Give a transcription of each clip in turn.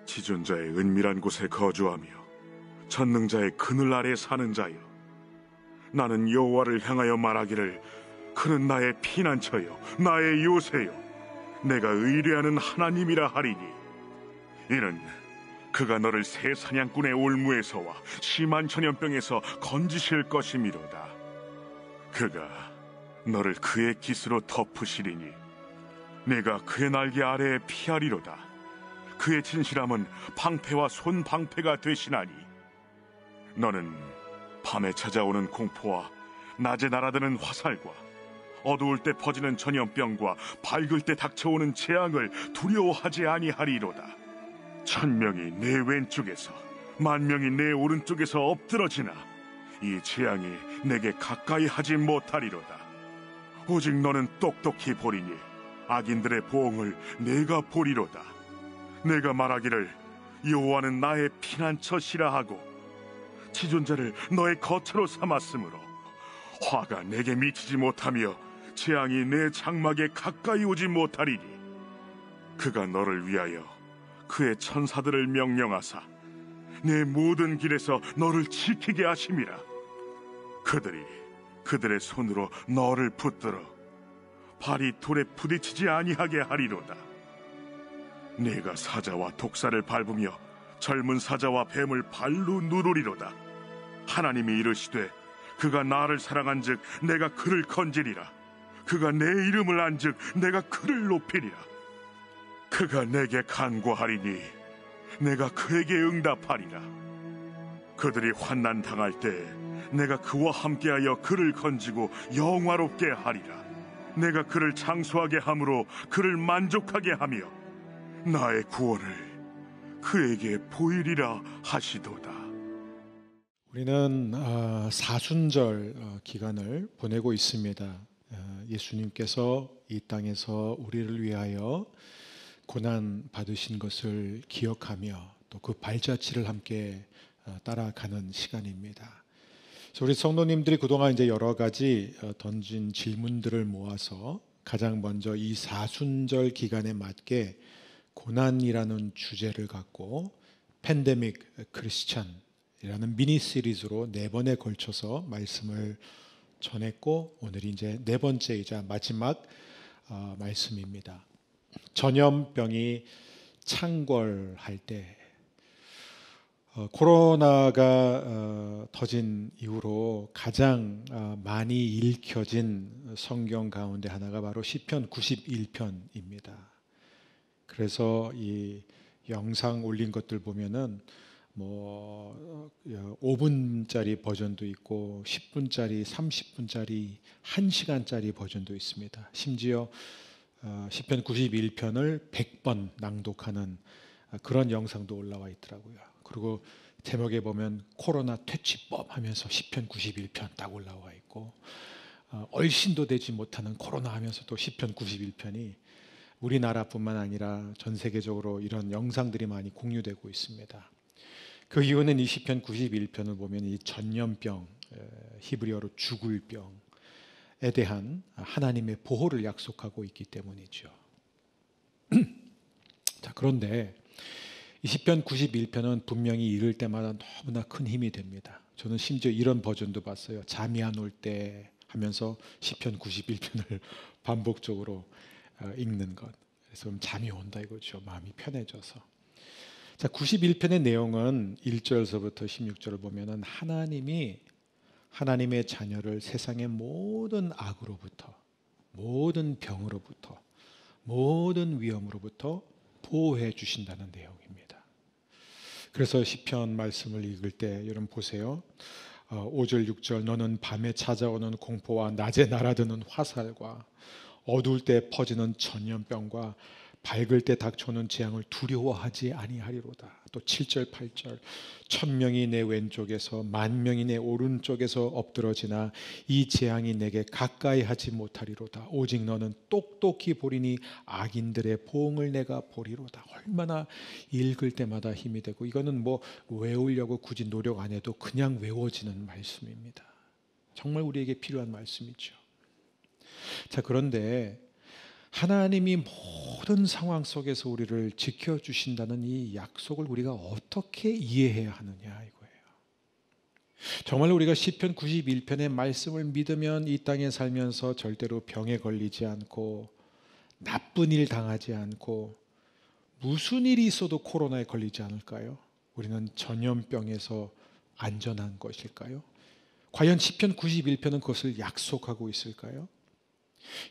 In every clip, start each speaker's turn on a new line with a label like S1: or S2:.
S1: 지존자의 은밀한 곳에 거주하며 전능자의 그늘 아래 사는 자여, 나는 여호와를 향하여 말하기를 그는 나의 피난처요 나의 요새요 내가 의뢰하는 하나님이라 하리니, 이는 그가 너를 새 사냥꾼의 올무에서와 심한 전염병에서 건지실 것이미로다. 그가 너를 그의 깃으로 덮으시리니 내가 그의 날개 아래에 피하리로다. 그의 진실함은 방패와 손방패가 되시나니, 너는 밤에 찾아오는 공포와 낮에 날아드는 화살과 어두울 때 퍼지는 전염병과 밝을 때 닥쳐오는 재앙을 두려워하지 아니하리로다. 1000명이 내 왼쪽에서 10,000명이 내 오른쪽에서 엎드러지나 이 재앙이 내게 가까이 하지 못하리로다. 오직 너는 똑똑히 보리니 악인들의 보응을 내가 보리로다. 내가 말하기를 여호와는 나의 피난처시라 하고 지존자를 너의 거처로 삼았으므로 화가 내게 미치지 못하며 재앙이 내 장막에 가까이 오지 못하리니, 그가 너를 위하여 그의 천사들을 명령하사 내 모든 길에서 너를 지키게 하심이라. 그들이 그들의 손으로 너를 붙들어 발이 돌에 부딪히지 아니하게 하리로다. 네가 사자와 독사를 밟으며 젊은 사자와 뱀을 발로 누르리로다. 하나님이 이르시되 그가 나를 사랑한즉 내가 그를 건지리라. 그가 내 이름을 안즉 내가 그를 높이리라. 그가 내게 간구하리니 내가 그에게 응답하리라. 그들이 환난 당할 때 내가 그와 함께하여 그를 건지고 영화롭게 하리라. 내가 그를 장수하게 함으로 그를 만족하게 하며 나의 구원을 그에게 보이리라 하시도다.
S2: 우리는 사순절 기간을 보내고 있습니다. 예수님께서 이 땅에서 우리를 위하여 고난 받으신 것을 기억하며 또 그 발자취를 함께 따라가는 시간입니다. 그래서 우리 성도님들이 그동안 이제 여러 가지 던진 질문들을 모아서 가장 먼저 이 사순절 기간에 맞게 고난이라는 주제를 갖고 팬데믹 크리스찬이라는 미니 시리즈로 4번에 걸쳐서 말씀을 전했고, 오늘이 이제 4번째이자 마지막 말씀입니다. 전염병이 창궐할 때, 코로나가 터진 이후로 가장 많이 읽혀진 성경 가운데 하나가 바로 시편 91편입니다. 그래서 이 영상 올린 것들 보면은 5분짜리 버전도 있고 10분짜리, 30분짜리, 1시간짜리 버전도 있습니다. 심지어 시편 91편을 100번 낭독하는 그런 영상도 올라와 있더라고요. 그리고 제목에 보면 코로나 퇴치법 하면서 시편 91편 딱 올라와 있고, 얼씬도 되지 못하는 코로나 하면서 또 시편 91편이 우리나라뿐만 아니라 전 세계적으로 이런 영상들이 많이 공유되고 있습니다. 그 이유는 이 시편 91편을 보면 이 전염병, 히브리어로 죽을 병에 대한 하나님의 보호를 약속하고 있기 때문이죠. 자, 그런데 이 시편 91편은 분명히 읽을 때마다 너무나 큰 힘이 됩니다. 저는 심지어 이런 버전도 봤어요. 잠이 안 올 때 하면서 시편 91편을 반복적으로 읽는 것. 그래서 잠이 온다 이거죠. 마음이 편해져서. 자, 91편의 내용은 1절서부터 16절을 보면은 하나님이 하나님의 자녀를 세상의 모든 악으로부터, 모든 병으로부터, 모든 위험으로부터 보호해 주신다는 내용입니다. 그래서 시편 말씀을 읽을 때 여러분 보세요. 5절 6절 너는 밤에 찾아오는 공포와 낮에 날아드는 화살과 어두울 때 퍼지는 전염병과 밝을 때 닥쳐오는 재앙을 두려워하지 아니하리로다. 또 7절 8절 1000명이 내 왼쪽에서 10,000명이 내 오른쪽에서 엎드러지나 이 재앙이 내게 가까이 하지 못하리로다. 오직 너는 똑똑히 보리니 악인들의 보응을 내가 보리로다. 얼마나 읽을 때마다 힘이 되고, 이거는 뭐 외우려고 굳이 노력 안 해도 그냥 외워지는 말씀입니다. 정말 우리에게 필요한 말씀이죠. 자, 그런데 하나님이 모든 상황 속에서 우리를 지켜주신다는 이 약속을 우리가 어떻게 이해해야 하느냐 이거예요. 정말 우리가 시편 91편의 말씀을 믿으면 이 땅에 살면서 절대로 병에 걸리지 않고 나쁜 일 당하지 않고 무슨 일이 있어도 코로나에 걸리지 않을까요? 우리는 전염병에서 안전한 것일까요? 과연 시편 91편은 그것을 약속하고 있을까요?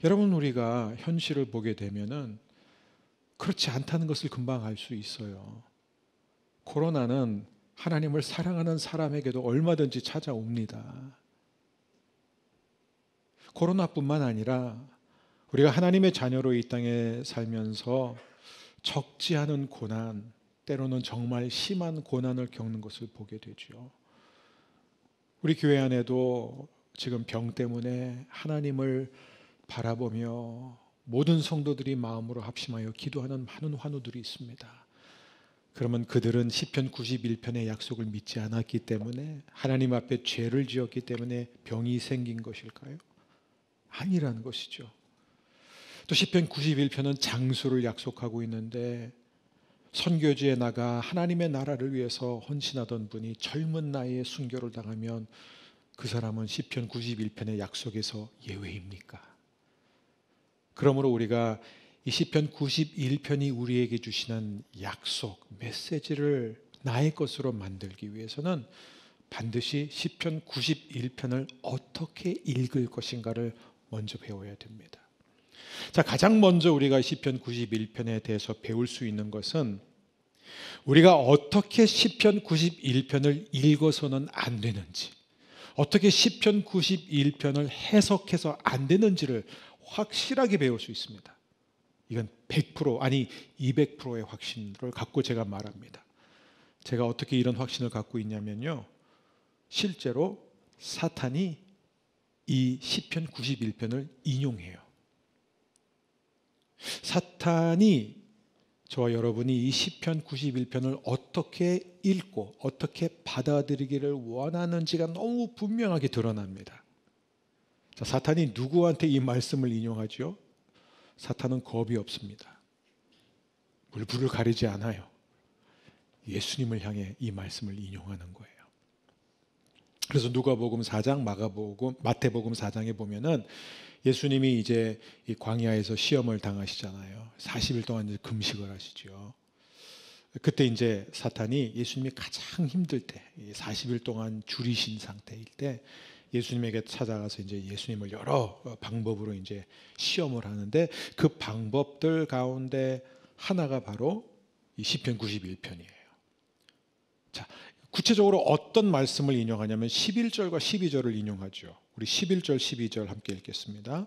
S2: 여러분, 우리가 현실을 보게 되면은 그렇지 않다는 것을 금방 알 수 있어요. 코로나는 하나님을 사랑하는 사람에게도 얼마든지 찾아옵니다. 코로나뿐만 아니라 우리가 하나님의 자녀로 이 땅에 살면서 적지 않은 고난, 때로는 정말 심한 고난을 겪는 것을 보게 되죠. 우리 교회 안에도 지금 병 때문에 하나님을 바라보며 모든 성도들이 마음으로 합심하여 기도하는 많은 환우들이 있습니다. 그러면 그들은 시편 91편의 약속을 믿지 않았기 때문에, 하나님 앞에 죄를 지었기 때문에 병이 생긴 것일까요? 아니라는 것이죠. 또 시편 91편은 장수를 약속하고 있는데, 선교지에 나가 하나님의 나라를 위해서 헌신하던 분이 젊은 나이에 순교를 당하면 그 사람은 시편 91편의 약속에서 예외입니까? 그러므로 우리가 이 시편 91편이 우리에게 주시는 약속, 메시지를 나의 것으로 만들기 위해서는 반드시 시편 91편을 어떻게 읽을 것인가를 먼저 배워야 됩니다. 자, 가장 먼저 우리가 시편 91편에 대해서 배울 수 있는 것은 우리가 어떻게 시편 91편을 읽어서는 안 되는지, 어떻게 시편 91편을 해석해서 안 되는지를 확실하게 배울 수 있습니다. 이건 100% 아니 200%의 확신을 갖고 제가 말합니다. 제가 어떻게 이런 확신을 갖고 있냐면요, 실제로 사탄이 이 시편 91편을 인용해요. 사탄이 저와 여러분이 이 시편 91편을 어떻게 읽고 어떻게 받아들이기를 원하는지가 너무 분명하게 드러납니다. 자, 사탄이 누구한테 이 말씀을 인용하죠? 사탄은 겁이 없습니다. 물불을 가리지 않아요. 예수님을 향해 이 말씀을 인용하는 거예요. 그래서 누가복음 4장, 마태복음 4장에 보면은 예수님이 이제 이 광야에서 시험을 당하시잖아요. 40일 동안 이제 금식을 하시죠. 그때 이제 사탄이 예수님이 가장 힘들 때, 40일 동안 줄이신 상태일 때 예수님에게 찾아가서 이제 예수님을 여러 방법으로 이제 시험을 하는데, 그 방법들 가운데 하나가 바로 이 시편 91편이에요. 자, 구체적으로 어떤 말씀을 인용하냐면 11절과 12절을 인용하죠. 우리 11절 12절 함께 읽겠습니다.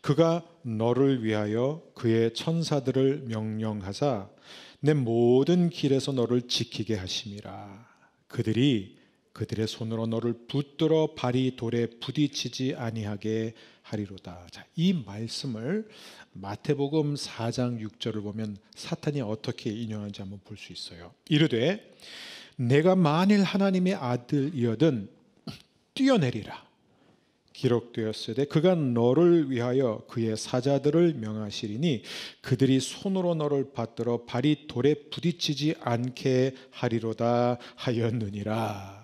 S2: 그가 너를 위하여 그의 천사들을 명령하사 내 모든 길에서 너를 지키게 하심이라. 그들이 그들의 손으로 너를 붙들어 발이 돌에 부딪히지 아니하게 하리로다. 자, 이 말씀을 마태복음 4장 6절을 보면 사탄이 어떻게 인용하는지 한번 볼 수 있어요. 이르되 내가 만일 하나님의 아들이어든 뛰어내리라. 기록되었으되 그가 너를 위하여 그의 사자들을 명하시리니 그들이 손으로 너를 받들어 발이 돌에 부딪히지 않게 하리로다 하였느니라.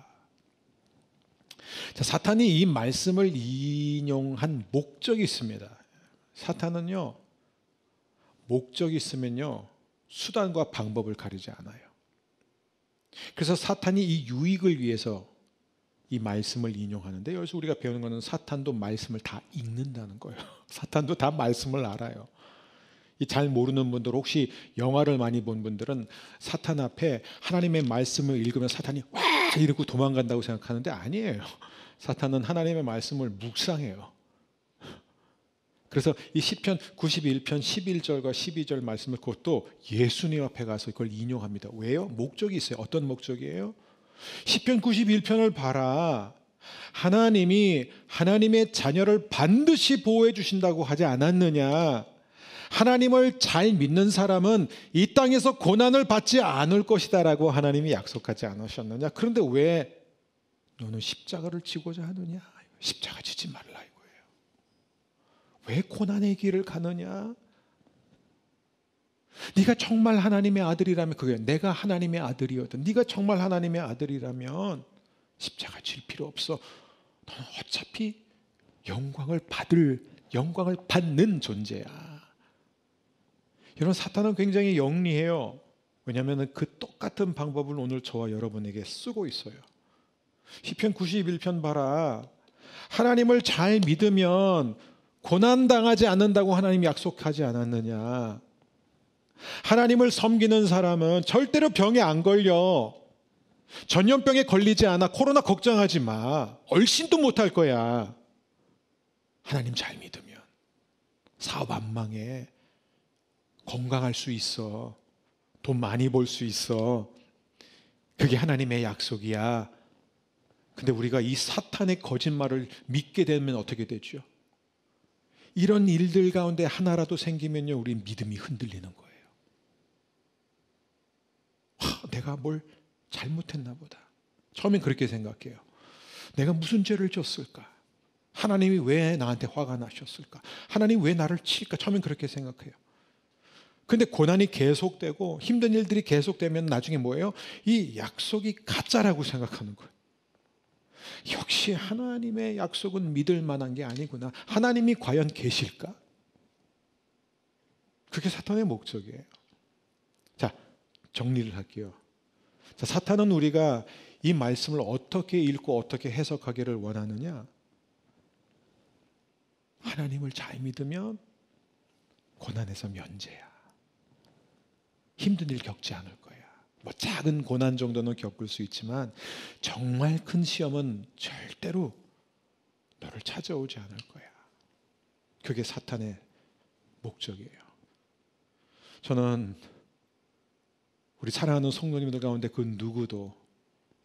S2: 자, 사탄이 이 말씀을 인용한 목적이 있습니다. 사탄은요, 목적이 있으면요 수단과 방법을 가리지 않아요. 그래서 사탄이 이 유익을 위해서 이 말씀을 인용하는데, 여기서 우리가 배우는 것은 사탄도 말씀을 다 읽는다는 거예요. 사탄도 다 말씀을 알아요. 잘 모르는 분들, 혹시 영화를 많이 본 분들은 사탄 앞에 하나님의 말씀을 읽으면 사탄이 와 이러고 도망간다고 생각하는데 아니에요. 사탄은 하나님의 말씀을 묵상해요. 그래서 이 시편 91편 11절과 12절 말씀을 그것도 예수님 앞에 가서 그걸 인용합니다. 왜요? 목적이 있어요. 어떤 목적이에요? 시편 91편을 봐라. 하나님이 하나님의 자녀를 반드시 보호해 주신다고 하지 않았느냐? 하나님을 잘 믿는 사람은 이 땅에서 고난을 받지 않을 것이다라고 하나님이 약속하지 않으셨느냐? 그런데 왜 너는 십자가를 지고자 하느냐? 십자가 지지 말라 이거예요. 왜 고난의 길을 가느냐? 네가 정말 하나님의 아들이라면, 그게 내가 하나님의 아들이거든. 네가 정말 하나님의 아들이라면 십자가 질 필요 없어. 너는 어차피 영광을 받는 존재야. 여러분, 사탄은 굉장히 영리해요. 왜냐하면 그 똑같은 방법을 오늘 저와 여러분에게 쓰고 있어요. 시편 91편 봐라. 하나님을 잘 믿으면 고난당하지 않는다고 하나님이 약속하지 않았느냐? 하나님을 섬기는 사람은 절대로 병에 안 걸려. 전염병에 걸리지 않아. 코로나 걱정하지 마. 얼씬도 못할 거야. 하나님 잘 믿으면 사업 안 망해. 건강할 수 있어. 돈 많이 벌 수 있어. 그게 하나님의 약속이야. 근데 우리가 이 사탄의 거짓말을 믿게 되면 어떻게 되죠? 이런 일들 가운데 하나라도 생기면요, 우리 믿음이 흔들리는 거예요. 내가 뭘 잘못했나 보다. 처음엔 그렇게 생각해요. 내가 무슨 죄를 졌을까? 하나님이 왜 나한테 화가 나셨을까? 하나님 왜 나를 칠까? 처음엔 그렇게 생각해요. 근데 고난이 계속되고 힘든 일들이 계속되면 나중에 뭐예요? 이 약속이 가짜라고 생각하는 거예요. 역시 하나님의 약속은 믿을 만한 게 아니구나. 하나님이 과연 계실까? 그게 사탄의 목적이에요. 자, 정리를 할게요. 자, 사탄은 우리가 이 말씀을 어떻게 읽고 어떻게 해석하기를 원하느냐? 하나님을 잘 믿으면 고난에서 면제야. 힘든 일 겪지 않을 거야. 뭐 작은 고난 정도는 겪을 수 있지만 정말 큰 시험은 절대로 너를 찾아오지 않을 거야. 그게 사탄의 목적이에요. 저는 우리 사랑하는 성도님들 가운데 그 누구도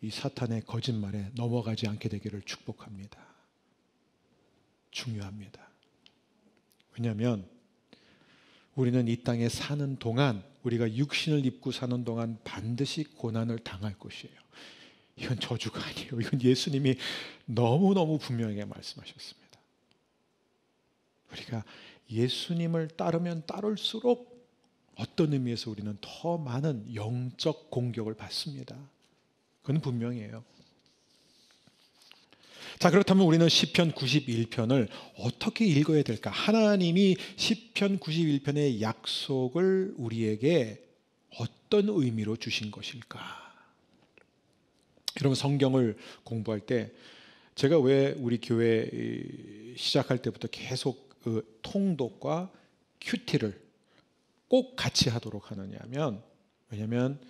S2: 이 사탄의 거짓말에 넘어가지 않게 되기를 축복합니다. 중요합니다. 왜냐하면 우리는 이 땅에 사는 동안, 우리가 육신을 입고 사는 동안 반드시 고난을 당할 것이에요. 이건 저주가 아니에요. 이건 예수님이 너무너무 분명하게 말씀하셨습니다. 우리가 예수님을 따르면 따를수록 어떤 의미에서 우리는 더 많은 영적 공격을 받습니다. 그건 분명해요. 자, 그렇다면 우리는 시편 91편을 어떻게 읽어야 될까? 하나님이 시편 91편의 약속을 우리에게 어떤 의미로 주신 것일까? 여러분, 성경을 공부할 때 제가 왜 우리 교회 시작할 때부터 계속 그 통독과 큐티를 꼭 같이 하도록 하느냐면, 왜냐하면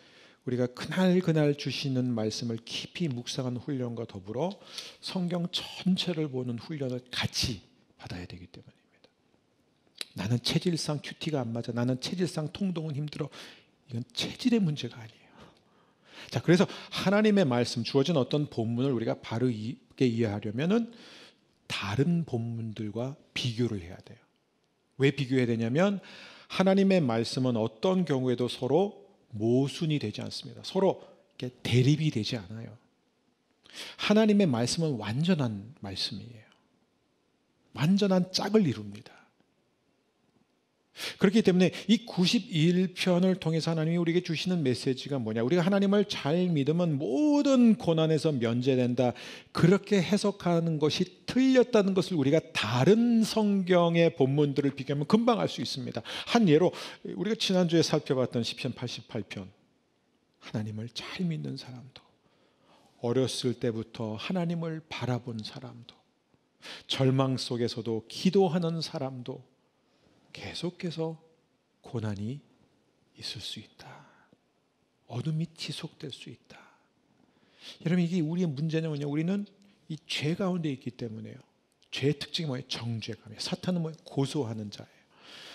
S2: 우리가 그날 주시는 말씀을 깊이 묵상하는 훈련과 더불어 성경 전체를 보는 훈련을 같이 받아야 되기 때문입니다. 나는 체질상 큐티가 안 맞아. 나는 체질상 통독은 힘들어. 이건 체질의 문제가 아니에요. 자, 그래서 하나님의 말씀, 주어진 어떤 본문을 우리가 바르게 이해하려면은 다른 본문들과 비교를 해야 돼요. 왜 비교해야 되냐면 하나님의 말씀은 어떤 경우에도 서로 모순이 되지 않습니다. 서로 이렇게 대립이 되지 않아요. 하나님의 말씀은 완전한 말씀이에요. 완전한 짝을 이룹니다. 그렇기 때문에 이 91편을 통해서 하나님이 우리에게 주시는 메시지가 뭐냐? 우리가 하나님을 잘 믿으면 모든 고난에서 면제된다. 그렇게 해석하는 것이 틀렸다는 것을 우리가 다른 성경의 본문들을 비교하면 금방 알 수 있습니다. 한 예로 우리가 지난주에 살펴봤던 시편 88편. 하나님을 잘 믿는 사람도, 어렸을 때부터 하나님을 바라본 사람도, 절망 속에서도 기도하는 사람도 계속해서 고난이 있을 수 있다. 어둠이 지속될 수 있다. 여러분, 이게 우리의 문제는 뭐냐? 우리는 이 죄 가운데 있기 때문에요. 죄의 특징이 뭐예요? 정죄감이에요. 사탄은 뭐예요? 고소하는 자예요.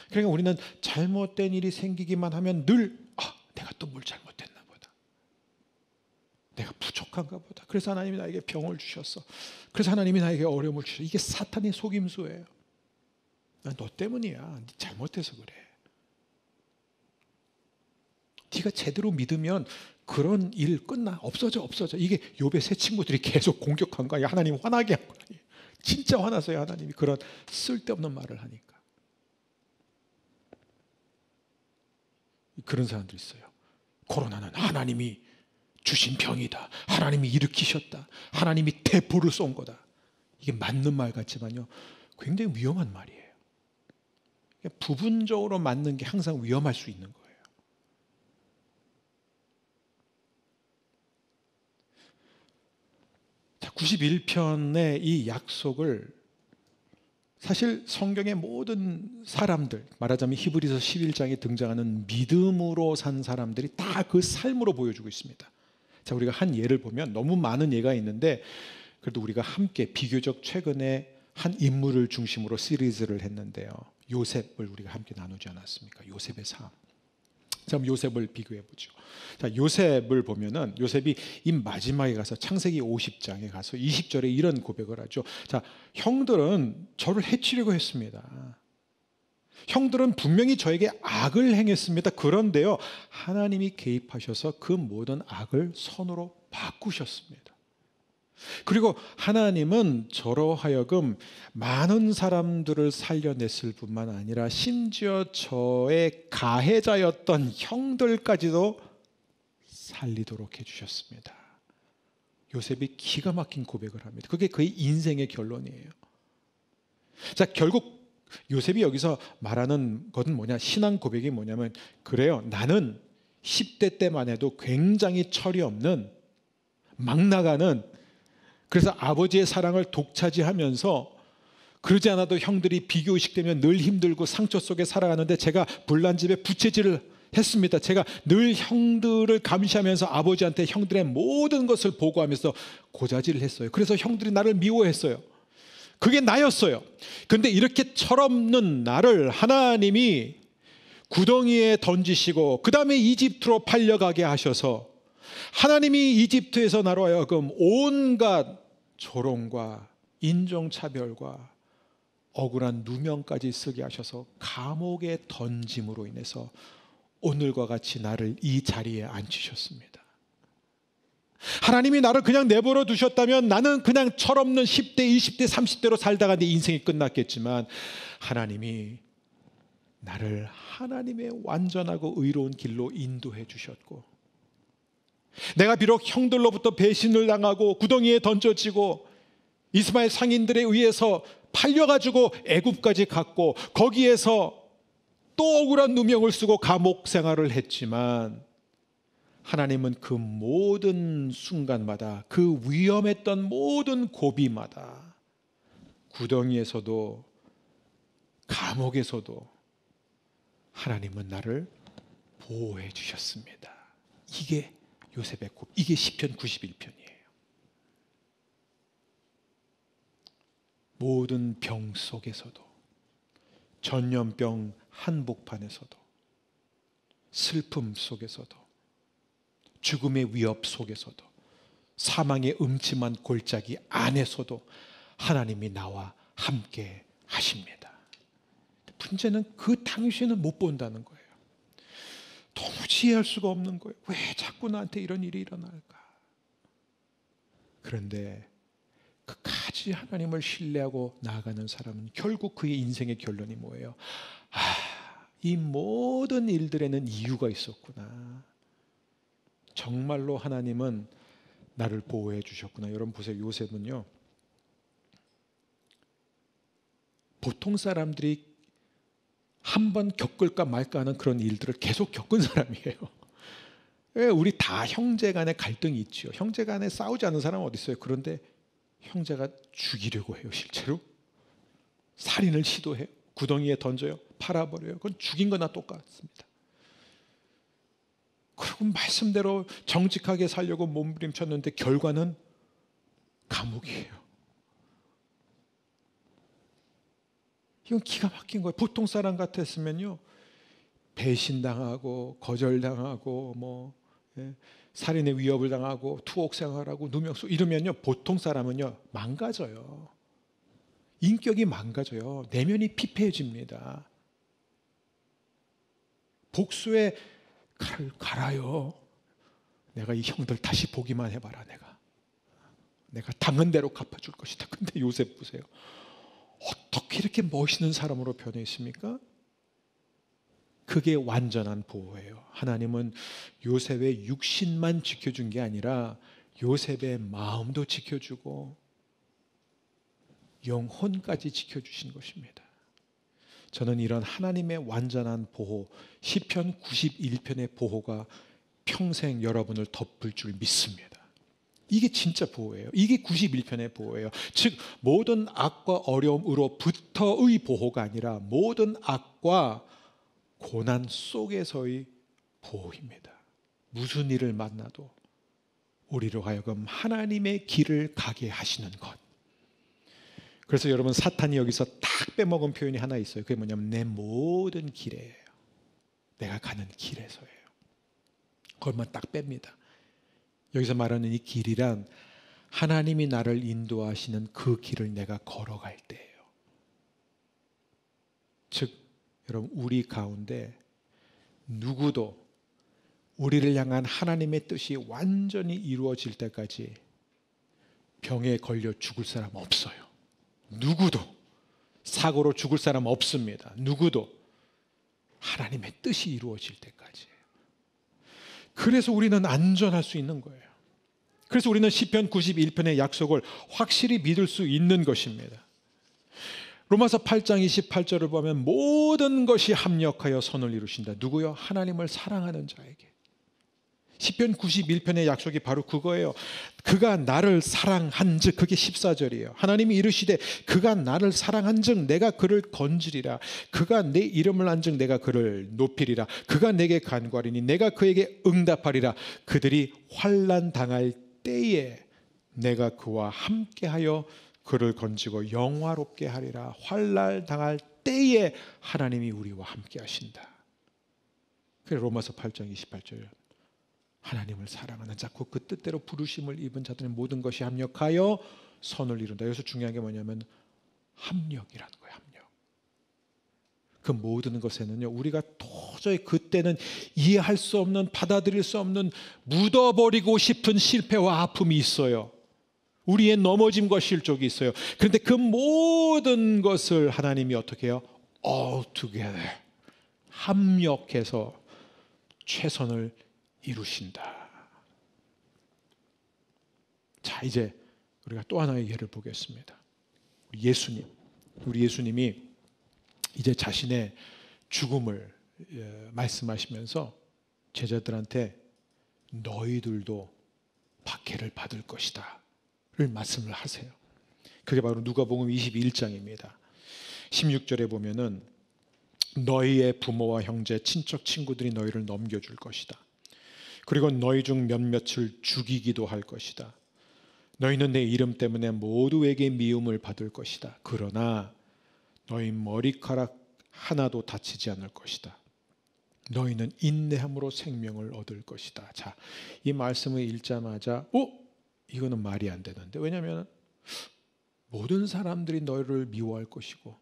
S2: 그러니까 우리는 잘못된 일이 생기기만 하면 늘 내가 또 뭘 잘못했나 보다. 내가 부족한가 보다. 그래서 하나님이 나에게 병을 주셨어. 그래서 하나님이 나에게 어려움을 주셨어. 이게 사탄의 속임수예요. 너 때문이야. 네 잘못해서 그래. 네가 제대로 믿으면 그런 일 끝나. 없어져. 이게 욥의 세 친구들이 계속 공격한 거야. 하나님 화나게 한 거야. 진짜 화나서요. 하나님이 그런 쓸데없는 말을 하니까. 그런 사람들 있어요. 코로나는 하나님이 주신 병이다. 하나님이 일으키셨다. 하나님이 대포를 쏜 거다. 이게 맞는 말 같지만요, 굉장히 위험한 말이에요. 부분적으로 맞는 게 항상 위험할 수 있는 거예요. 자, 91편의 이 약속을 사실 성경의 모든 사람들, 말하자면 히브리서 11장에 등장하는 믿음으로 산 사람들이 다 그 삶으로 보여주고 있습니다. 자, 우리가 한 예를 보면 너무 많은 예가 있는데 그래도 우리가 함께 비교적 최근에 한 인물을 중심으로 시리즈를 했는데요. 요셉을 우리가 함께 나누지 않았습니까? 요셉의 삶. 자, 그럼 요셉을 비교해 보죠. 자, 요셉을 보면은 요셉이 이 마지막에 가서 창세기 50장에 가서 20절에 이런 고백을 하죠. 자, 형들은 저를 해치려고 했습니다. 형들은 분명히 저에게 악을 행했습니다. 그런데요, 하나님이 개입하셔서 그 모든 악을 선으로 바꾸셨습니다. 그리고 하나님은 저로 하여금 많은 사람들을 살려냈을 뿐만 아니라 심지어 저의 가해자였던 형들까지도 살리도록 해주셨습니다. 요셉이 기가 막힌 고백을 합니다. 그게 그의 인생의 결론이에요. 자, 결국 요셉이 여기서 말하는 것은 뭐냐? 신앙 고백이 뭐냐면, 그래요, 나는 10대 때만 해도 굉장히 철이 없는 막 나가는, 그래서 아버지의 사랑을 독차지하면서 그러지 않아도 형들이 비교의식 때문에 늘 힘들고 상처 속에 살아가는데 제가 불난 집에 부채질을 했습니다. 제가 늘 형들을 감시하면서 아버지한테 형들의 모든 것을 보고하면서 고자질을 했어요. 그래서 형들이 나를 미워했어요. 그게 나였어요. 그런데 이렇게 철없는 나를 하나님이 구덩이에 던지시고 그 다음에 이집트로 팔려가게 하셔서 하나님이 이집트에서 나로 하여금 온갖 조롱과 인종차별과 억울한 누명까지 쓰게 하셔서 감옥에 던짐으로 인해서 오늘과 같이 나를 이 자리에 앉히셨습니다. 하나님이 나를 그냥 내버려 두셨다면 나는 그냥 철없는 10대, 20대, 30대로 살다가 내 인생이 끝났겠지만 하나님이 나를 하나님의 완전하고 의로운 길로 인도해 주셨고, 내가 비록 형들로부터 배신을 당하고 구덩이에 던져지고 이스마엘 상인들에 의해서 팔려가지고 애굽까지 갔고 거기에서 또 억울한 누명을 쓰고 감옥 생활을 했지만 하나님은 그 모든 순간마다, 그 위험했던 모든 고비마다, 구덩이에서도 감옥에서도 하나님은 나를 보호해 주셨습니다. 이게 요셉의 고백, 이게 시편 91편이에요. 모든 병 속에서도, 전염병 한복판에서도, 슬픔 속에서도, 죽음의 위협 속에서도, 사망의 음침한 골짜기 안에서도 하나님이 나와 함께 하십니다. 문제는 그 당시에는 못 본다는 거예요. 도무지 이해할 수가 없는 거예요. 왜 자꾸 나한테 이런 일이 일어날까? 그런데 끝까지 하나님을 신뢰하고 나아가는 사람은 결국 그의 인생의 결론이 뭐예요? 이 모든 일들에는 이유가 있었구나. 정말로 하나님은 나를 보호해 주셨구나. 여러분 보세요. 요셉은요, 보통 사람들이 한 번 겪을까 말까 하는 그런 일들을 계속 겪은 사람이에요. 우리 다 형제 간에 갈등이 있죠. 형제 간에 싸우지 않는 사람은 어디 있어요? 그런데 형제가 죽이려고 해요. 실제로 살인을 시도해요. 구덩이에 던져요. 팔아버려요. 그건 죽인 거나 똑같습니다. 그리고 말씀대로 정직하게 살려고 몸부림쳤는데 결과는 감옥이에요. 이건 기가 막힌 거예요. 보통 사람 같았으면요, 배신당하고 거절당하고 살인의 위협을 당하고 투옥 생활하고 누명수 이러면요, 보통 사람은요 망가져요. 인격이 망가져요. 내면이 피폐해집니다. 복수의 칼을 갈아요. 내가 이 형들 다시 보기만 해봐라. 내가 당한 대로 갚아줄 것이다. 근데 요셉 보세요. 어떻게 이렇게 멋있는 사람으로 변해 있습니까? 그게 완전한 보호예요. 하나님은 요셉의 육신만 지켜준 게 아니라 요셉의 마음도 지켜주고 영혼까지 지켜주신 것입니다. 저는 이런 하나님의 완전한 보호, 시편 91편의 보호가 평생 여러분을 덮을 줄 믿습니다. 이게 진짜 보호예요. 이게 91편의 보호예요. 즉 모든 악과 어려움으로부터의 보호가 아니라 모든 악과 고난 속에서의 보호입니다. 무슨 일을 만나도 우리로 하여금 하나님의 길을 가게 하시는 것. 그래서 여러분, 사탄이 여기서 딱 빼먹은 표현이 하나 있어요. 그게 뭐냐면 내 모든 길이에요. 내가 가는 길에서예요. 그것만 딱 뺍니다. 여기서 말하는 이 길이란 하나님이 나를 인도하시는 그 길을 내가 걸어갈 때예요. 즉 여러분, 우리 가운데 누구도 우리를 향한 하나님의 뜻이 완전히 이루어질 때까지 병에 걸려 죽을 사람 없어요. 누구도. 사고로 죽을 사람 없습니다. 누구도. 하나님의 뜻이 이루어질 때까지. 그래서 우리는 안전할 수 있는 거예요. 그래서 우리는 시편 91편의 약속을 확실히 믿을 수 있는 것입니다. 로마서 8장 28절을 보면 모든 것이 합력하여 선을 이루신다. 누구요? 하나님을 사랑하는 자에게. 시편 91편의 약속이 바로 그거예요. 그가 나를 사랑한 즉, 그게 14절이에요. 하나님이 이르시되 그가 나를 당한 즉 내가 그를 건지리라. 그가 내 이름을 한 즉 내가 그를 높이리라. 그가 내게 간구하리니 내가 그에게 응답하리라. 그들이 환난 당할 때에 내가 그와 함께하여 그를 건지고 영화롭게 하리라. 환난 당할 때에 하나님이 우리와 함께 하신다. 그래 로마서 8장 28절. 하나님을 사랑하는 자, 그 뜻대로 부르심을 입은 자들은 모든 것이 합력하여 선을 이룬다. 여기서 중요한 게 뭐냐면 합력이라는 거예요. 합력. 그 모든 것에는요, 우리가 도저히 그때는 이해할 수 없는, 받아들일 수 없는, 묻어버리고 싶은 실패와 아픔이 있어요. 우리의 넘어짐과 실족이 있어요. 그런데 그 모든 것을 하나님이 어떻게 해요? All together 합력해서 최선을 이루신다. 자, 이제 우리가 또 하나의 예를 보겠습니다. 우리 예수님이 이제 자신의 죽음을 말씀하시면서 제자들한테 너희들도 박해를 받을 것이다 를 말씀을 하세요. 그게 바로 누가복음 21장입니다. 16절에 보면은 너희의 부모와 형제, 친척, 친구들이 너희를 넘겨줄 것이다. 그리고 너희 중 몇몇을 죽이기도 할 것이다. 너희는 내 이름 때문에 모두에게 미움을 받을 것이다. 그러나 너희 머리카락 하나도 다치지 않을 것이다. 너희는 인내함으로 생명을 얻을 것이다. 자, 이 말씀을 읽자마자 이거는 말이 안 되는데, 왜냐하면 모든 사람들이 너희를 미워할 것이고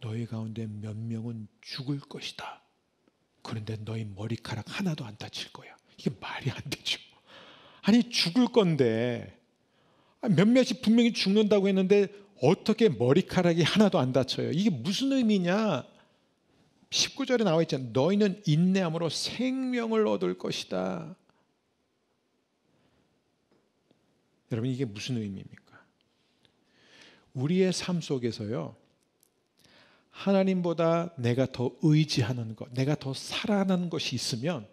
S2: 너희 가운데 몇 명은 죽을 것이다. 그런데 너희 머리카락 하나도 안 다칠 거야. 이게 말이 안 되죠. 아니 죽을 건데 몇몇이 분명히 죽는다고 했는데 어떻게 머리카락이 하나도 안 다쳐요? 이게 무슨 의미냐? 19절에 나와 있잖아요. 너희는 인내함으로 생명을 얻을 것이다. 여러분, 이게 무슨 의미입니까? 우리의 삶 속에서요, 하나님보다 내가 더 의지하는 것, 내가 더 사랑하는 것이 있으면,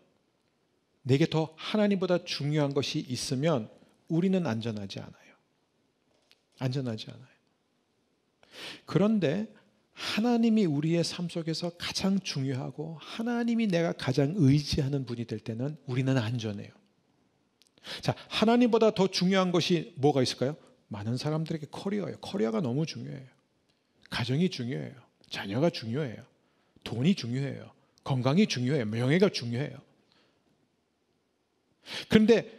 S2: 내게 더 하나님보다 중요한 것이 있으면 우리는 안전하지 않아요. 안전하지 않아요. 그런데 하나님이 우리의 삶 속에서 가장 중요하고 하나님이 내가 가장 의지하는 분이 될 때는 우리는 안전해요. 자, 하나님보다 더 중요한 것이 뭐가 있을까요? 많은 사람들에게 커리어예요. 커리어가 너무 중요해요. 가정이 중요해요. 자녀가 중요해요. 돈이 중요해요. 건강이 중요해요. 명예가 중요해요. 그런데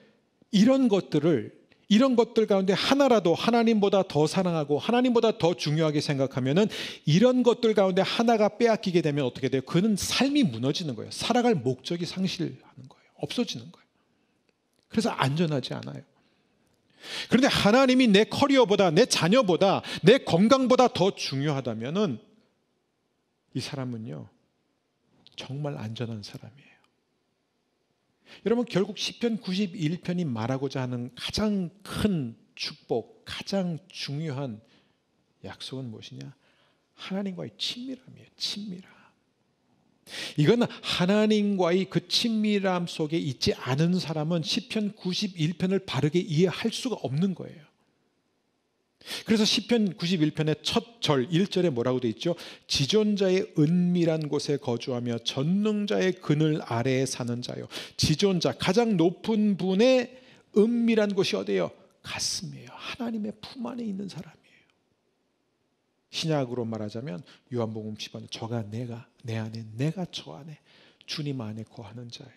S2: 이런 것들 가운데 하나라도 하나님보다 더 사랑하고 하나님보다 더 중요하게 생각하면은 이런 것들 가운데 하나가 빼앗기게 되면 어떻게 돼요? 그는 삶이 무너지는 거예요. 살아갈 목적이 상실하는 거예요. 없어지는 거예요. 그래서 안전하지 않아요. 그런데 하나님이 내 커리어보다, 내 자녀보다, 내 건강보다 더 중요하다면은 이 사람은요, 정말 안전한 사람이에요. 여러분, 결국 시편 91편이 말하고자 하는 가장 큰 축복, 가장 중요한 약속은 무엇이냐? 하나님과의 친밀함이에요. 친밀함. 이건 하나님과의 그 친밀함 속에 있지 않은 사람은 시편 91편을 바르게 이해할 수가 없는 거예요. 그래서 시편 91편의 첫 절 1절에 뭐라고 되어 있죠? 지존자의 은밀한 곳에 거주하며 전능자의 그늘 아래에 사는 자요. 지존자, 가장 높은 분의 은밀한 곳이 어디예요? 가슴이에요. 하나님의 품 안에 있는 사람이에요. 신약으로 말하자면 요한복음 10번 저가 내 안에, 내가 저 안에, 주님 안에 거하는 자예요.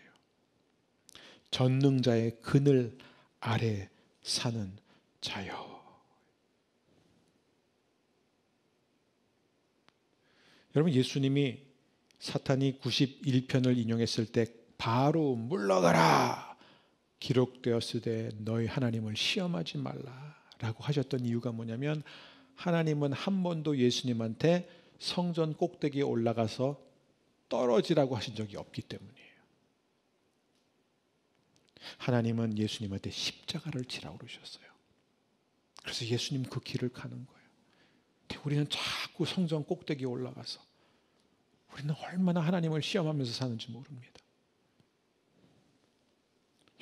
S2: 전능자의 그늘 아래 사는 자요. 여러분, 예수님이 사탄이 91편을 인용했을 때 바로 물러가라 기록되었을 때 너희 하나님을 시험하지 말라라고 하셨던 이유가 뭐냐면, 하나님은 한 번도 예수님한테 성전 꼭대기에 올라가서 떨어지라고 하신 적이 없기 때문이에요. 하나님은 예수님한테 십자가를 지라고 그러셨어요. 그래서 예수님 그 길을 가는 거예요. 우리는 자꾸 성전 꼭대기에 올라가서 우리는 얼마나 하나님을 시험하면서 사는지 모릅니다.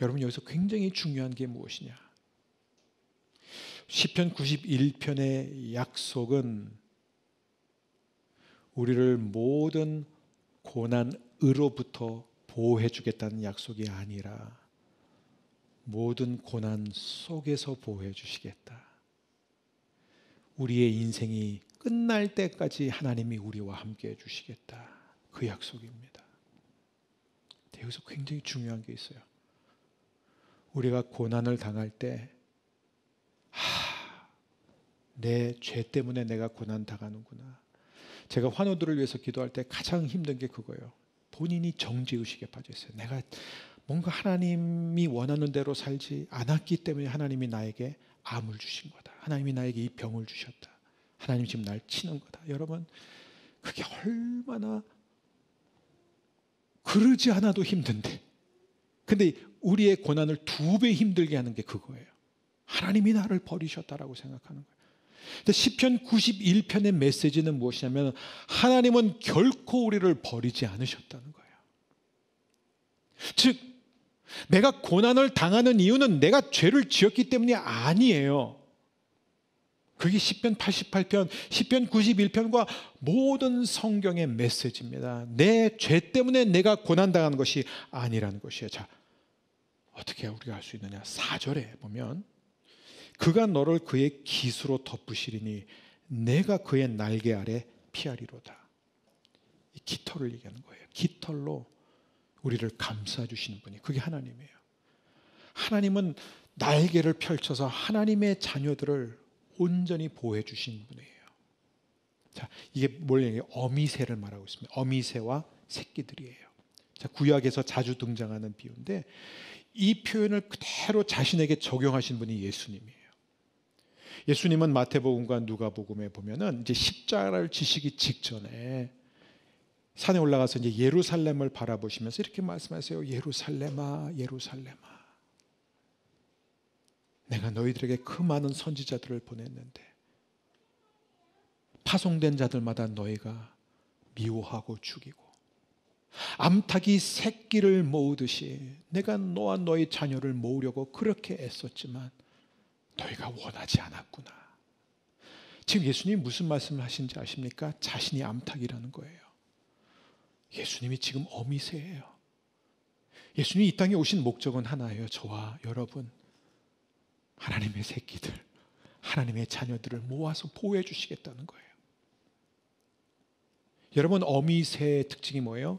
S2: 여러분, 여기서 굉장히 중요한 게 무엇이냐? 시편 91편의 약속은 우리를 모든 고난으로부터 보호해 주겠다는 약속이 아니라 모든 고난 속에서 보호해 주시겠다. 우리의 인생이 끝날 때까지 하나님이 우리와 함께 해주시겠다. 그 약속입니다. 여기서 굉장히 중요한 게 있어요. 우리가 고난을 당할 때 내 죄 때문에 내가 고난 당하는구나. 제가 환우들을 위해서 기도할 때 가장 힘든 게 그거예요. 본인이 정죄의식에 빠져 있어요. 내가 뭔가 하나님이 원하는 대로 살지 않았기 때문에 하나님이 나에게 암을 주신 거다. 하나님이 나에게 이 병을 주셨다. 하나님 지금 날 치는 거다. 여러분, 그게 얼마나 그러지 않아도 힘든데, 근데 우리의 고난을 2배 힘들게 하는 게 그거예요. 하나님이 나를 버리셨다라고 생각하는 거예요. 근데 시편 91편의 메시지는 무엇이냐면, 하나님은 결코 우리를 버리지 않으셨다는 거예요. 즉, 내가 고난을 당하는 이유는 내가 죄를 지었기 때문이 아니에요. 그게 시편 88편, 시편 91편과 모든 성경의 메시지입니다. 내 죄 때문에 내가 고난당하는 것이 아니라는 것이에요. 자, 어떻게 우리가 알 수 있느냐? 4절에 보면 그가 너를 그의 깃으로 덮으시리니 내가 그의 날개 아래 피하리로다. 이 깃털을 얘기하는 거예요. 깃털로 우리를 감싸주시는 분이, 그게 하나님이에요. 하나님은 날개를 펼쳐서 하나님의 자녀들을 온전히 보호해 주신 분이에요. 자, 이게 뭘 얘기해요? 어미새를 말하고 있습니다. 어미새와 새끼들이에요. 자, 구약에서 자주 등장하는 비유인데 이 표현을 그대로 자신에게 적용하신 분이 예수님이에요. 예수님은 마태복음과 누가복음에 보면은 이제 십자가를 지시기 직전에 산에 올라가서 이제 예루살렘을 바라보시면서 이렇게 말씀하세요. 예루살렘아, 예루살렘아. 내가 너희들에게 그 많은 선지자들을 보냈는데 파송된 자들마다 너희가 미워하고 죽이고 암탉이 새끼를 모으듯이 내가 너와 너희 자녀를 모으려고 그렇게 애썼지만 너희가 원하지 않았구나. 지금 예수님이 무슨 말씀을 하신지 아십니까? 자신이 암탉이라는 거예요. 예수님이 지금 어미새예요. 예수님이 이 땅에 오신 목적은 하나예요. 저와 여러분, 하나님의 새끼들, 하나님의 자녀들을 모아서 보호해 주시겠다는 거예요. 여러분, 어미새의 특징이 뭐예요?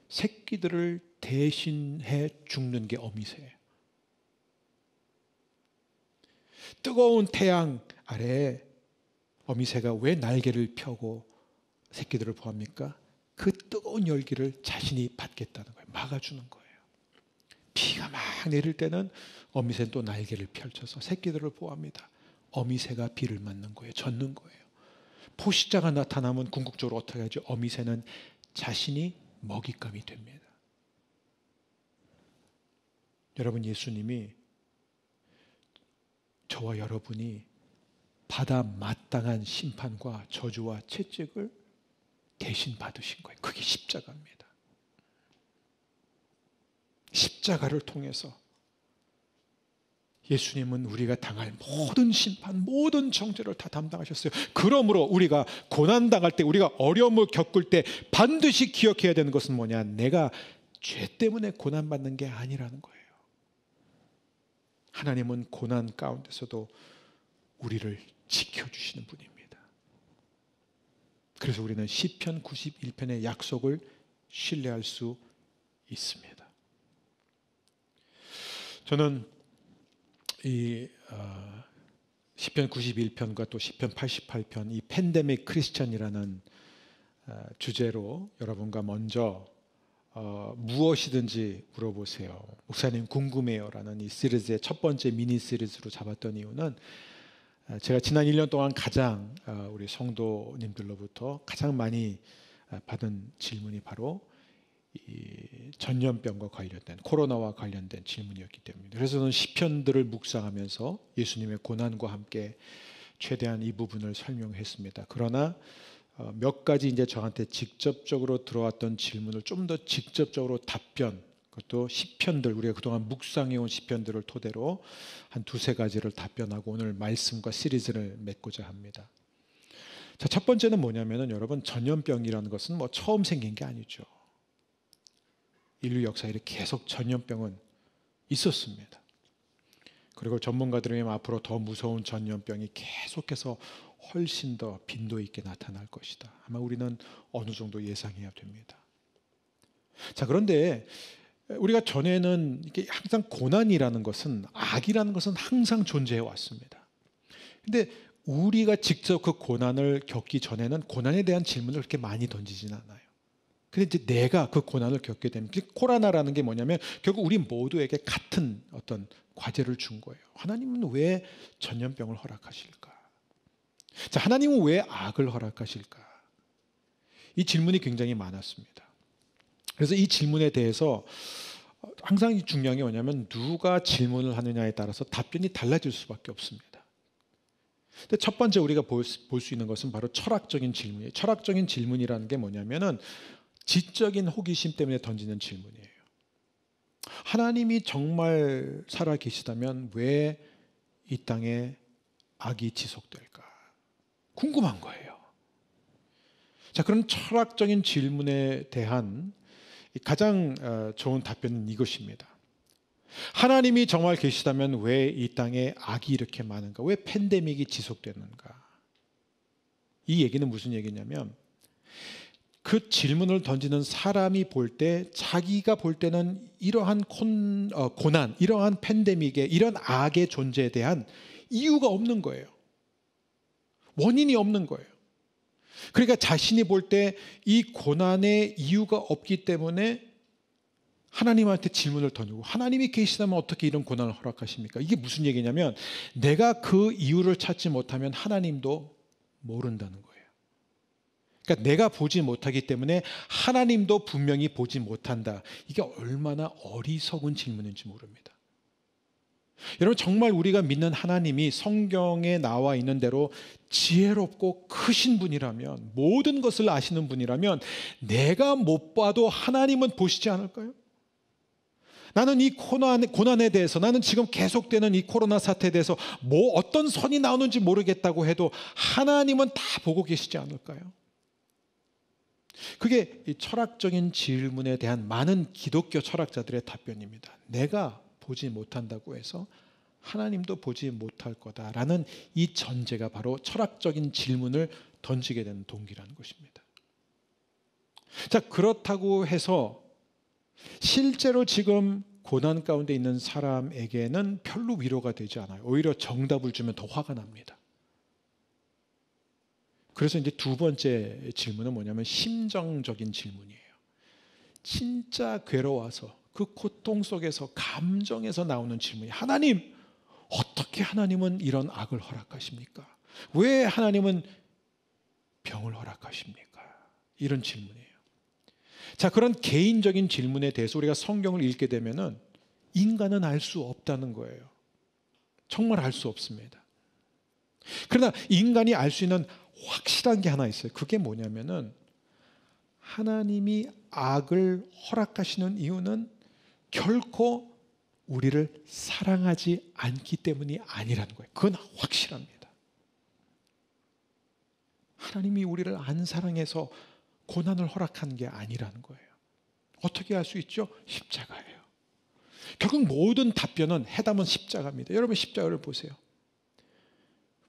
S2: 새끼들을 대신해 죽는 게 어미새예요. 뜨거운 태양 아래 어미새가 왜 날개를 펴고 새끼들을 보합니까? 그 뜨거운 열기를 자신이 받겠다는 거예요. 막아주는 거예요. 비가 막 내릴 때는 어미새는 또 날개를 펼쳐서 새끼들을 보호합니다. 어미새가 비를 맞는 거예요. 젖는 거예요. 포식자가 나타나면 궁극적으로 어떻게 하죠? 어미새는 자신이 먹잇감이 됩니다. 여러분, 예수님이 저와 여러분이 받아 마땅한 심판과 저주와 채찍을 대신 받으신 거예요. 그게 십자가입니다. 십자가를 통해서 예수님은 우리가 당할 모든 심판, 모든 정죄를 다 담당하셨어요. 그러므로 우리가 고난당할 때, 우리가 어려움을 겪을 때 반드시 기억해야 되는 것은 뭐냐? 내가 죄 때문에 고난받는 게 아니라는 거예요. 하나님은 고난 가운데서도 우리를 지켜주시는 분입니다. 그래서 우리는 시편 91편의 약속을 신뢰할 수 있습니다. 저는 이 시편 91편과 또 시편 88편, 이 팬데믹 크리스천이라는 주제로 여러분과 먼저 무엇이든지 물어보세요, 목사님 궁금해요라는 이 시리즈의 첫 번째 미니 시리즈로 잡았던 이유는, 제가 지난 1년 동안 가장 우리 성도님들로부터 가장 많이 받은 질문이 바로 이 전염병과 관련된, 코로나와 관련된 질문이었기 때문입니다. 그래서 저는 시편들을 묵상하면서 예수님의 고난과 함께 최대한 이 부분을 설명했습니다. 그러나 몇 가지 이제 저한테 직접적으로 들어왔던 질문을 좀 더 직접적으로 답변, 그것도 시편들, 우리가 그동안 묵상해온 시편들을 토대로 한 두세 가지를 답변하고 오늘 말씀과 시리즈를 맺고자 합니다. 자, 첫 번째는 뭐냐면은, 여러분, 전염병이라는 것은 뭐 처음 생긴 게 아니죠. 인류 역사에 계속 전염병은 있었습니다. 그리고 전문가들이 앞으로 더 무서운 전염병이 계속해서 훨씬 더 빈도 있게 나타날 것이다. 아마 우리는 어느 정도 예상해야 됩니다. 자, 그런데 우리가 전에는 이게 항상 고난이라는 것은, 악이라는 것은 항상 존재해 왔습니다. 근데 우리가 직접 그 고난을 겪기 전에는 고난에 대한 질문을 그렇게 많이 던지진 않아요. 근데 이제 내가 그 고난을 겪게 되면, 코로나라는 게 뭐냐면 결국 우리 모두에게 같은 어떤 과제를 준 거예요. 하나님은 왜 전염병을 허락하실까? 자, 하나님은 왜 악을 허락하실까? 이 질문이 굉장히 많았습니다. 그래서 이 질문에 대해서 항상 중요한 게 뭐냐면, 누가 질문을 하느냐에 따라서 답변이 달라질 수밖에 없습니다. 근데 첫 번째 우리가 볼 수 있는 것은 바로 철학적인 질문이에요. 철학적인 질문이라는 게 뭐냐면은 지적인 호기심 때문에 던지는 질문이에요. 하나님이 정말 살아 계시다면 왜 이 땅에 악이 지속될까? 궁금한 거예요. 자, 그런 철학적인 질문에 대한 가장 좋은 답변은 이것입니다. 하나님이 정말 계시다면 왜 이 땅에 악이 이렇게 많은가? 왜 팬데믹이 지속되는가? 이 얘기는 무슨 얘기냐면, 그 질문을 던지는 사람이 볼 때, 자기가 볼 때는 이러한 고난, 이러한 팬데믹의, 이런 악의 존재에 대한 이유가 없는 거예요. 원인이 없는 거예요. 그러니까 자신이 볼 때 이 고난의 이유가 없기 때문에 하나님한테 질문을 던지고, 하나님이 계시다면 어떻게 이런 고난을 허락하십니까? 이게 무슨 얘기냐면, 내가 그 이유를 찾지 못하면 하나님도 모른다는 거예요. 그러니까 내가 보지 못하기 때문에 하나님도 분명히 보지 못한다. 이게 얼마나 어리석은 질문인지 모릅니다. 여러분, 정말 우리가 믿는 하나님이 성경에 나와 있는 대로 지혜롭고 크신 분이라면, 모든 것을 아시는 분이라면, 내가 못 봐도 하나님은 보시지 않을까요? 나는 이 고난에 대해서, 나는 지금 계속되는 이 코로나 사태에 대해서 뭐 어떤 선이 나오는지 모르겠다고 해도 하나님은 다 보고 계시지 않을까요? 그게 이 철학적인 질문에 대한 많은 기독교 철학자들의 답변입니다. 내가 보지 못한다고 해서 하나님도 보지 못할 거다라는 이 전제가 바로 철학적인 질문을 던지게 되는 동기라는 것입니다. 자, 그렇다고 해서 실제로 지금 고난 가운데 있는 사람에게는 별로 위로가 되지 않아요. 오히려 정답을 주면 더 화가 납니다. 그래서 이제 두 번째 질문은 뭐냐면 심정적인 질문이에요. 진짜 괴로워서 그 고통 속에서 감정에서 나오는 질문이, 하나님, 어떻게 하나님은 이런 악을 허락하십니까? 왜 하나님은 병을 허락하십니까? 이런 질문이에요. 자, 그런 개인적인 질문에 대해서 우리가 성경을 읽게 되면은 인간은 알 수 없다는 거예요. 정말 알 수 없습니다. 그러나 인간이 알 수 있는 확실한 게 하나 있어요. 그게 뭐냐면은 하나님이 악을 허락하시는 이유는 결코 우리를 사랑하지 않기 때문이 아니라는 거예요. 그건 확실합니다. 하나님이 우리를 안 사랑해서 고난을 허락한 게 아니라는 거예요. 어떻게 알 수 있죠? 십자가예요. 결국 모든 답변은, 해답은 십자가입니다. 여러분, 십자가를 보세요.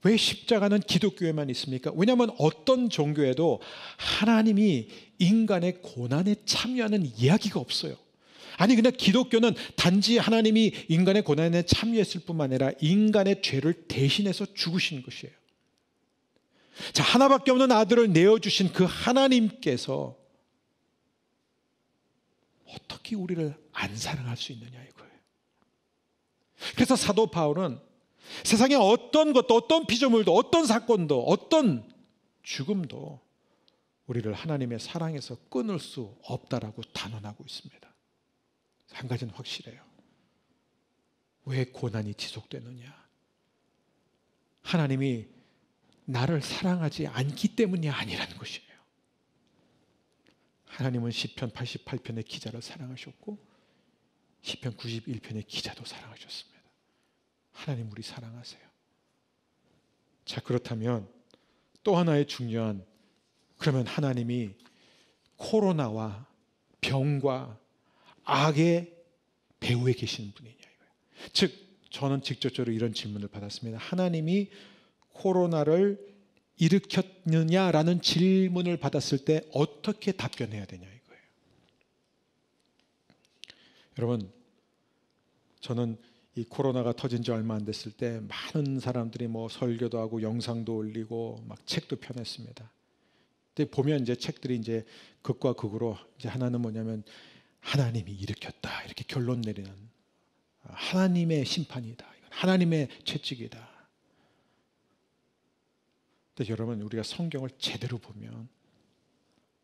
S2: 왜 십자가는 기독교에만 있습니까? 왜냐하면 어떤 종교에도 하나님이 인간의 고난에 참여하는 이야기가 없어요. 아니, 그냥 기독교는 단지 하나님이 인간의 고난에 참여했을 뿐만 아니라 인간의 죄를 대신해서 죽으신 것이에요. 자, 하나밖에 없는 아들을 내어주신 그 하나님께서 어떻게 우리를 안 사랑할 수 있느냐, 이거예요. 그래서 사도 바울은 세상에 어떤 것도, 어떤 피조물도, 어떤 사건도, 어떤 죽음도 우리를 하나님의 사랑에서 끊을 수 없다라고 단언하고 있습니다. 한 가지는 확실해요. 왜 고난이 지속되느냐? 하나님이 나를 사랑하지 않기 때문이 아니라는 것이에요. 하나님은 시편 88편의 기자를 사랑하셨고 시편 91편의 기자도 사랑하셨습니다. 하나님 우리 사랑하세요. 자, 그렇다면 또 하나의 중요한, 그러면 하나님이 코로나와 병과 악의 배후에 계시는 분이냐 이거예요. 즉, 저는 직접적으로 이런 질문을 받았습니다. 하나님이 코로나를 일으켰느냐라는 질문을 받았을 때 어떻게 답변해야 되냐 이거예요. 여러분, 저는 이 코로나가 터진 지 얼마 안 됐을 때 많은 사람들이 뭐 설교도 하고 영상도 올리고 막 책도 펴냈습니다. 근데 보면 이제 책들이 이제 극과 극으로, 이제 하나는 뭐냐면 하나님이 일으켰다 이렇게 결론 내리는, 하나님의 심판이다, 하나님의 채찍이다. 근데 여러분, 우리가 성경을 제대로 보면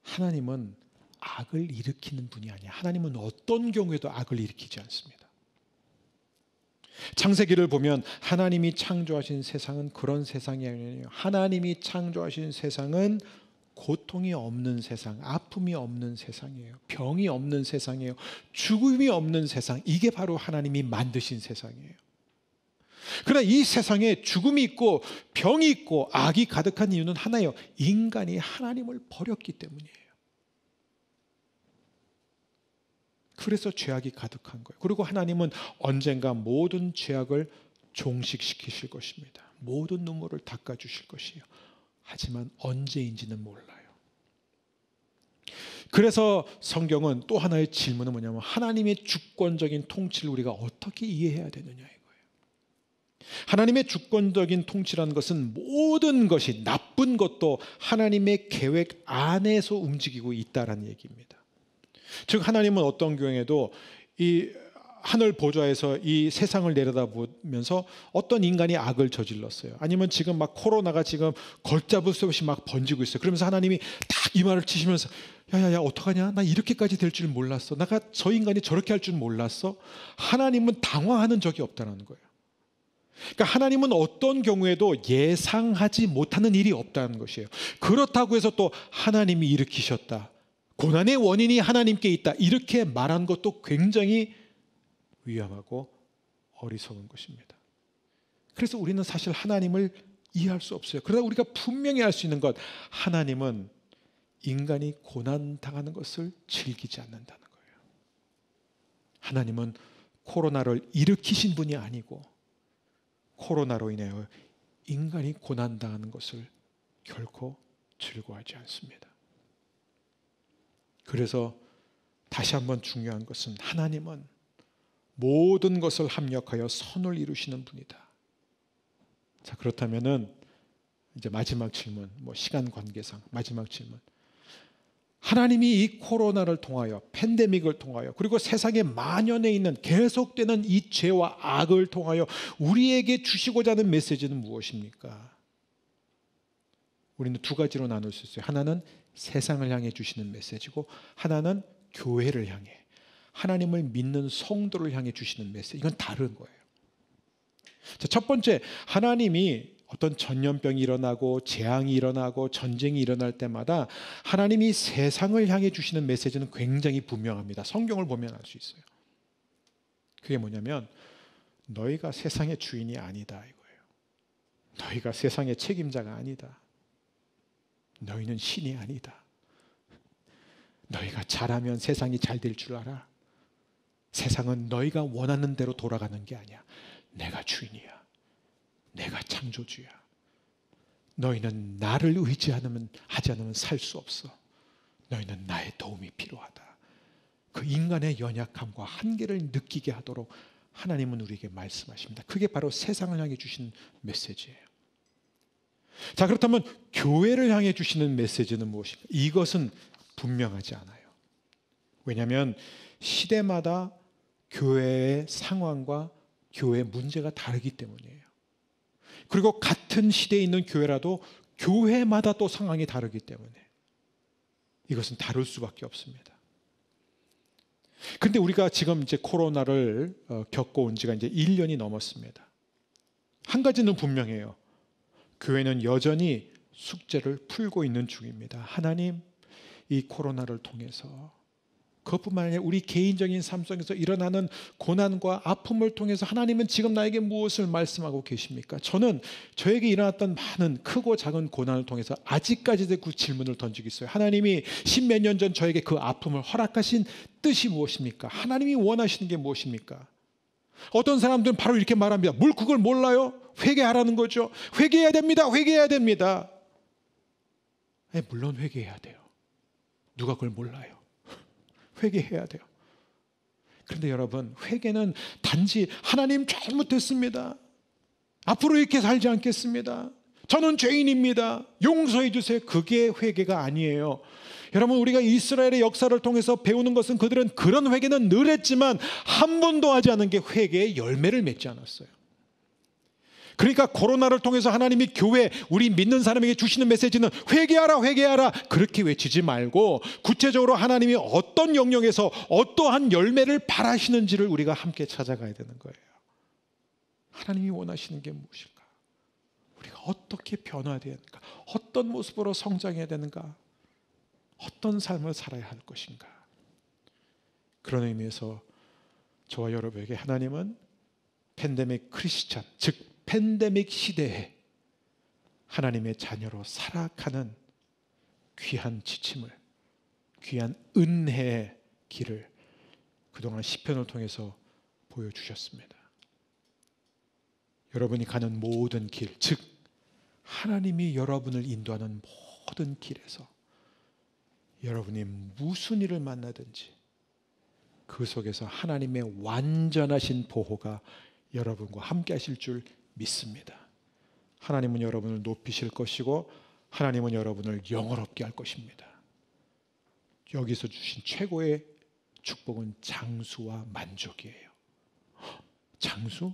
S2: 하나님은 악을 일으키는 분이 아니야. 하나님은 어떤 경우에도 악을 일으키지 않습니다. 창세기를 보면 하나님이 창조하신 세상은 그런 세상이 아니에요. 하나님이 창조하신 세상은 고통이 없는 세상, 아픔이 없는 세상이에요. 병이 없는 세상이에요. 죽음이 없는 세상, 이게 바로 하나님이 만드신 세상이에요. 그러나 이 세상에 죽음이 있고 병이 있고 악이 가득한 이유는 하나예요. 인간이 하나님을 버렸기 때문이에요. 그래서 죄악이 가득한 거예요. 그리고 하나님은 언젠가 모든 죄악을 종식시키실 것입니다. 모든 눈물을 닦아주실 것이에요. 하지만 언제인지는 몰라요. 그래서 성경은 또 하나의 질문은 뭐냐면 하나님의 주권적인 통치를 우리가 어떻게 이해해야 되느냐 이거예요. 하나님의 주권적인 통치라는 것은 모든 것이, 나쁜 것도 하나님의 계획 안에서 움직이고 있다라는 얘기입니다. 즉, 하나님은 어떤 경우에도 이 하늘 보좌에서 이 세상을 내려다보면서 어떤 인간이 악을 저질렀어요. 아니면 지금 막 코로나가 지금 걷잡을 수 없이 막 번지고 있어요. 그러면서 하나님이 딱 이 말을 치시면서 야야야 어떡하냐? 나 이렇게까지 될 줄 몰랐어. 내가 저 인간이 저렇게 할 줄 몰랐어. 하나님은 당황하는 적이 없다는 거예요. 그러니까 하나님은 어떤 경우에도 예상하지 못하는 일이 없다는 것이에요. 그렇다고 해서 또 하나님이 일으키셨다, 고난의 원인이 하나님께 있다, 이렇게 말한 것도 굉장히 위험하고 어리석은 것입니다. 그래서 우리는 사실 하나님을 이해할 수 없어요. 그러나 우리가 분명히 알 수 있는 것, 하나님은 인간이 고난당하는 것을 즐기지 않는다는 거예요. 하나님은 코로나를 일으키신 분이 아니고 코로나로 인하여 인간이 고난당하는 것을 결코 즐거워하지 않습니다. 그래서 다시 한번 중요한 것은 하나님은 모든 것을 합력하여 선을 이루시는 분이다. 자, 그렇다면은 이제 마지막 질문, 시간 관계상 마지막 질문. 하나님이 이 코로나를 통하여, 팬데믹을 통하여, 그리고 세상에 만연해 있는 계속되는 이 죄와 악을 통하여 우리에게 주시고자 하는 메시지는 무엇입니까? 우리는 두 가지로 나눌 수 있어요. 하나는 세상을 향해 주시는 메시지고, 하나는 교회를 향해, 하나님을 믿는 성도를 향해 주시는 메시지. 이건 다른 거예요. 자, 첫 번째, 하나님이 어떤 전염병이 일어나고 재앙이 일어나고 전쟁이 일어날 때마다 하나님이 세상을 향해 주시는 메시지는 굉장히 분명합니다. 성경을 보면 알 수 있어요. 그게 뭐냐면 너희가 세상의 주인이 아니다 이거예요. 너희가 세상의 책임자가 아니다. 너희는 신이 아니다. 너희가 잘하면 세상이 잘 될 줄 알아. 세상은 너희가 원하는 대로 돌아가는 게 아니야. 내가 주인이야. 내가 창조주야. 너희는 나를 하지 않으면 살 수 없어. 너희는 나의 도움이 필요하다. 그 인간의 연약함과 한계를 느끼게 하도록 하나님은 우리에게 말씀하십니다. 그게 바로 세상을 향해 주신 메시지예요. 자, 그렇다면 교회를 향해 주시는 메시지는 무엇인가? 이것은 분명하지 않아요. 왜냐하면 시대마다 교회의 상황과 교회의 문제가 다르기 때문이에요. 그리고 같은 시대에 있는 교회라도 교회마다 또 상황이 다르기 때문에 이것은 다를 수밖에 없습니다. 그런데 우리가 지금 이제 코로나를 겪어온 지가 이제 1년이 넘었습니다. 한 가지는 분명해요. 교회는 여전히 숙제를 풀고 있는 중입니다. 하나님, 이 코로나를 통해서 그것뿐만 아니라 우리 개인적인 삶 속에서 일어나는 고난과 아픔을 통해서 하나님은 지금 나에게 무엇을 말씀하고 계십니까? 저는 저에게 일어났던 많은 크고 작은 고난을 통해서 아직까지도 그 질문을 던지고 있어요. 하나님이 십몇 년 전 저에게 그 아픔을 허락하신 뜻이 무엇입니까? 하나님이 원하시는 게 무엇입니까? 어떤 사람들은 바로 이렇게 말합니다. 뭘 그걸 몰라요? 회개하라는 거죠. 회개해야 됩니다. 회개해야 됩니다. 물론 회개해야 돼요. 누가 그걸 몰라요? 회개해야 돼요. 그런데 여러분, 회개는 단지 하나님 잘못했습니다. 앞으로 이렇게 살지 않겠습니다. 저는 죄인입니다. 용서해 주세요. 그게 회개가 아니에요. 여러분, 우리가 이스라엘의 역사를 통해서 배우는 것은 그들은 그런 회개는 늘 했지만 한 번도 하지 않은 게 회개의 열매를 맺지 않았어요. 그러니까 코로나를 통해서 하나님이 교회, 우리 믿는 사람에게 주시는 메시지는 회개하라, 회개하라 그렇게 외치지 말고 구체적으로 하나님이 어떤 영역에서 어떠한 열매를 바라시는지를 우리가 함께 찾아가야 되는 거예요. 하나님이 원하시는 게 무엇일까? 우리가 어떻게 변화되어야 되는가? 어떤 모습으로 성장해야 되는가? 어떤 삶을 살아야 할 것인가? 그런 의미에서 저와 여러분에게 하나님은 팬데믹 크리스찬, 즉 팬데믹 시대에 하나님의 자녀로 살아가는 귀한 지침을, 귀한 은혜의 길을 그동안 시편을 통해서 보여주셨습니다. 여러분이 가는 모든 길, 즉 하나님이 여러분을 인도하는 모든 길에서 여러분이 무슨 일을 만나든지 그 속에서 하나님의 완전하신 보호가 여러분과 함께 하실 줄 믿습니다. 하나님은 여러분을 높이실 것이고 하나님은 여러분을 영화롭게 할 것입니다. 여기서 주신 최고의 축복은 장수와 만족이에요. 장수?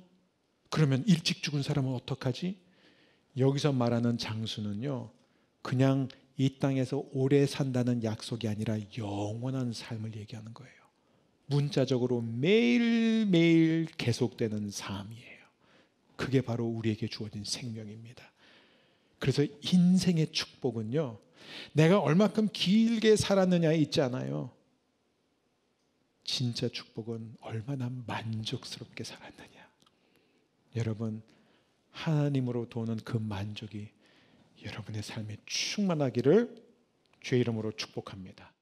S2: 그러면 일찍 죽은 사람은 어떡하지? 여기서 말하는 장수는요, 그냥 이 땅에서 오래 산다는 약속이 아니라 영원한 삶을 얘기하는 거예요. 문자적으로 매일매일 계속되는 삶이에요. 그게 바로 우리에게 주어진 생명입니다. 그래서 인생의 축복은요, 내가 얼마큼 길게 살았느냐에 있지 않아요. 진짜 축복은 얼마나 만족스럽게 살았느냐. 여러분, 하나님으로 도는 그 만족이 여러분의 삶에 충만하기를 주의 이름으로 축복합니다.